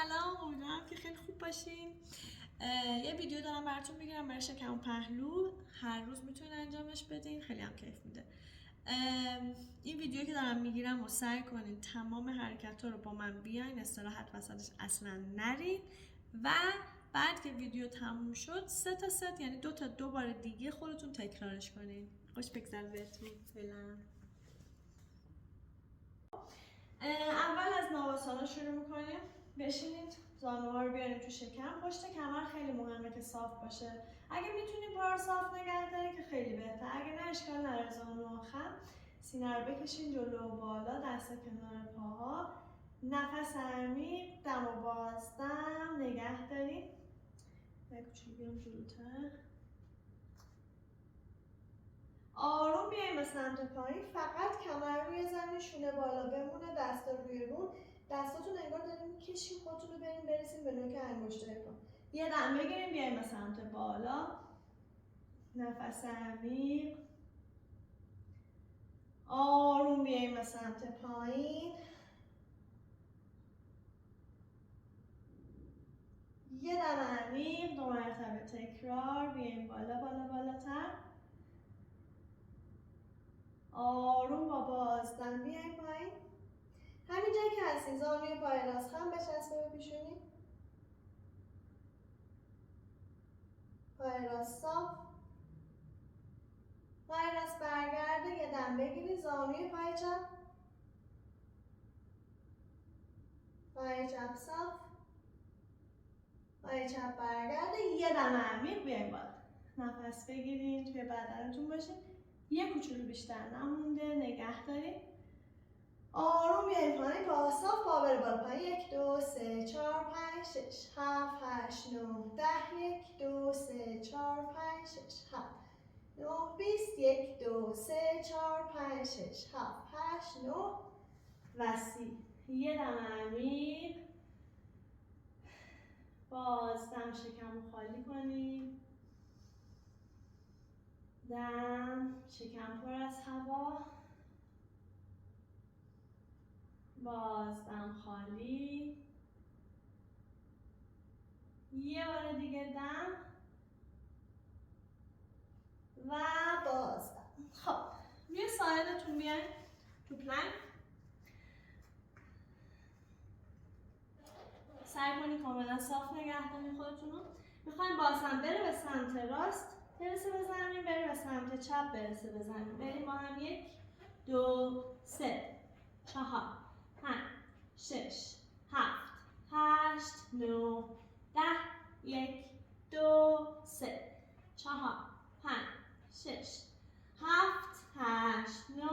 سلام، امیدوارم که خیلی خوب باشین. یه ویدیو دارم براتون میگیرم برای شکم و پهلو. هر روز میتونین انجامش بدین، خیلی هم کیف میده. این ویدیو که دارم میگیرم و سعی کنین تمام حرکت ها رو با من بیاین، استراحت وسطش اصلا نرین و بعد که ویدیو تموم شد 3 تا ست، یعنی 2 تا 2 بار دیگه خودتون تکرارش کنین. خوش بگذره بهتون. فعلا اول از نواسانا شروع میکنیم. بشینید، زانوها رو بیاریم تو شکم. پشت کمر خیلی مهمه که صاف باشه. اگه میتونید پا رو صاف نگه دارید که خیلی بهتر. اگه نه اشکال نداره. زانوها خم، سینه رو بکشین جلو و بالا، دست کنار پاها، نفس عمیق، دم و بازدم نگه دارید. یک کوچولو بیام جلوتر. آروم بیایم به سمت پایین. فقط کمر روی زمین، شونه بالا بمونه، دستا روی رون. دستاتون انگار دارین میکشین خودتون رو برسین به نوک انگشتای پا. یه دم بگیریم بیایم به سمت بالا. نفس عمیق. آروم بیایم به سمت پایین. یه دم عمیق، 2 مرتبه تکرار. بیایم بالا بالا بالاتر. آروم با بازدم بیایم پایین. همین جایی که هستین زانوی پای راست خم بچسبه به پیشونی. پای راست صاف. پای راست برگرده، یه دم بگیرید. زانوی پای چپ. پای چپ صاف. پای چپ برگرده، یه دم عمیق بیایم بالا. نفس بگیرید، توی بدنتون باشید. یه کوچولو بیشتر نمونده، نگه دارید. آروم بیاید پایین، پا صاف، پا بره بالا. پایین 1 2 3 4 5 6 7 8 9 10 1 2 3 4 5 6 7 9 20 1 2 3 4 5 6 7 8 9 وسیع. یه دم عمیق. بازدم شکم رو خالی کنیم. دم، شکم پر از هوا. بازدم خالی. یه بار دیگه دم و بازدم. خب روی ساعدتون بیاین تو پلنک. سعی کنید کاملا صاف نگه دارید خودتون رو. میخوایم بازم بره به سمت راست برسه به زمین، بره به سمت چپ برسه به زمین. بریم با هم 1 2 3 4 5 6 7 8 9 10 1 2 3 4 5 6 7 8 9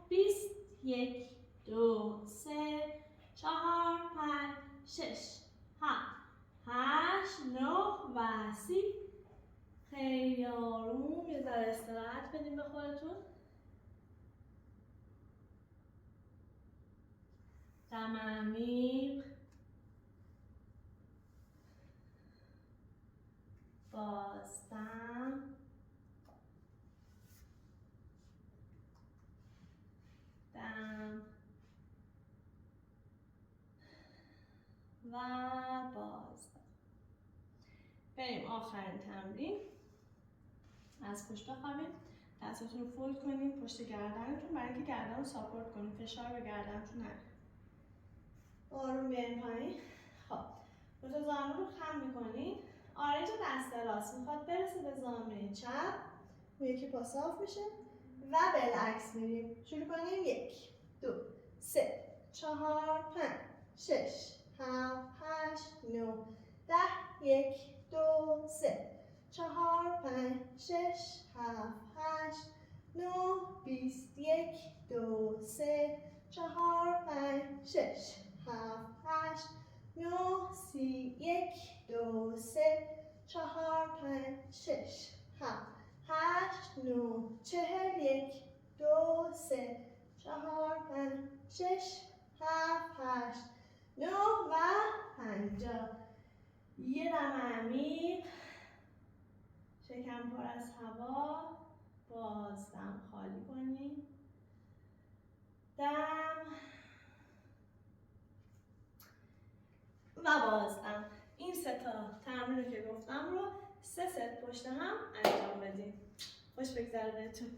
20 1 2 3 4 5 6 7 8 9 وسیع. خیلی آروم یه ذره استراحت بدیم به خودتون. دم عمیق. بازدم. دم و بازدم. بریم آخرین تمرین. از پشت بخوابیم. دستاتون رو فولد کنیم پشت گردنتون برای اینکه گردن رو ساپورت کنیم، فشار به گردنتون نره. آروم بیاین پایین. خب 2 تا زانو رو خم میکنید. آرنج دست راست میخواد برسه به زانوی چپ، اون یکی پا صاف میشه و بالعکس میریم. شروع کنیم 1 2 3 4 5 6 7 8 9 10 1 2 3 4 5 6 7 8 9 20 1 2 3 4 5 6 7 8 9 30 1 2 3 4 5 6 7 8 9 40 1 2 3 4 5 6 7 8 9 و 50. یه دم عمیق. شکم پر از هوا. بازدم خالی کنیم. دم و و بازدم. این 3 تا تمرین رو که گفتم رو 3 ست پشت هم انجام بدیم. خوش بگذره بهتون.